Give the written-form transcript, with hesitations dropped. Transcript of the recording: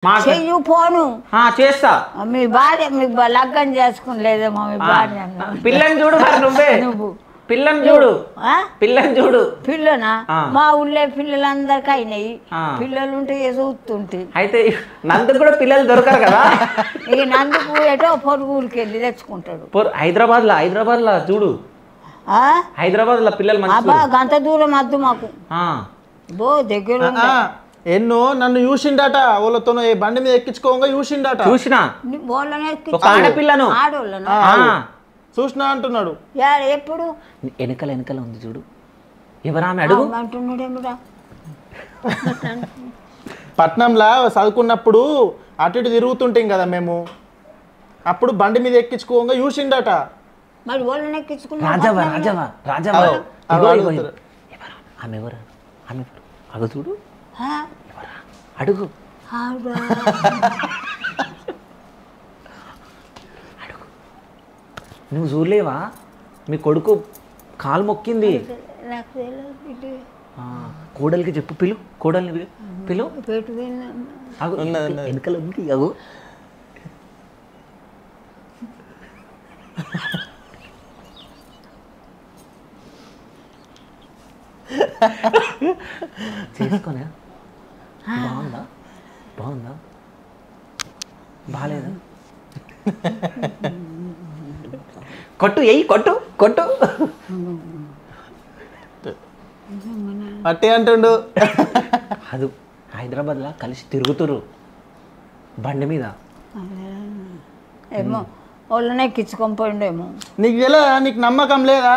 చెయ్యి ఫోను చేస్తా. మీ భార్య మీకు లగ్గం చేసుకునిలేదేమో మీ భార్య పిల్లని చూడు మరి నువ్వే. నువ్వు పిల్లని చూడు, పిల్లని చూడు. పిల్లనా మా ఊళ్ళో పిల్లలందరికీ అయినాయి. పిల్లలు ఉంటే చూస్తుంటే అయితే నందుకు కూడా పిల్లలు దొరకరు కదా. ఇక నందుకు ఏటో పొరుగురికి వెళ్ళి తెచ్చుకుంటాడు. హైదరాబాద్ లో చూడు, హైదరాబాద్ లో పిల్లలు అబ్బా గంత దూరం వద్దు మాకు, బో దగ్గర ఎన్నో నన్ను చూసిండట, వాళ్ళతో బండి మీద ఎక్కించుకోగా చూసిండట. చూసినా వాళ్ళనే ఆడపిల్లను ఆడోళ్ళను చూసినా అంటున్నాడు. ఎప్పుడు వెనకల ఉంది చూడు, ఎవరామె అడుగు అంటున్నాడేమిరా. పట్నంలో చదువుకున్నప్పుడు అటు ఇటు తిరుగుతుంటాం కదా మేము, అప్పుడు బండి మీద ఎక్కించుకోగా చూసిండట. మరి వాళ్ళని ఎక్కించుకున్నా రాజవా ఆమె ఎవరు అగ చూడు, అడుగు నువ్వు చూడలేవా? మీ కొడుకు కాలు మొక్కింది. కోడలికి చెప్పు, కోడల్ని పిలు. వెనకల ఉంది అగు. చేసుకోనా? బాగుందా బాగాలేదా? కొట్టు కొట్టు అట్టే అంటుండు. అది హైదరాబాద్లో కలిసి తిరుగుతురు బండి మీద. ఏమో వాళ్ళనే ఎక్కించుకొని పోయిండేమో. నీకు తెలియదా? నీకు నమ్మకం లేదా?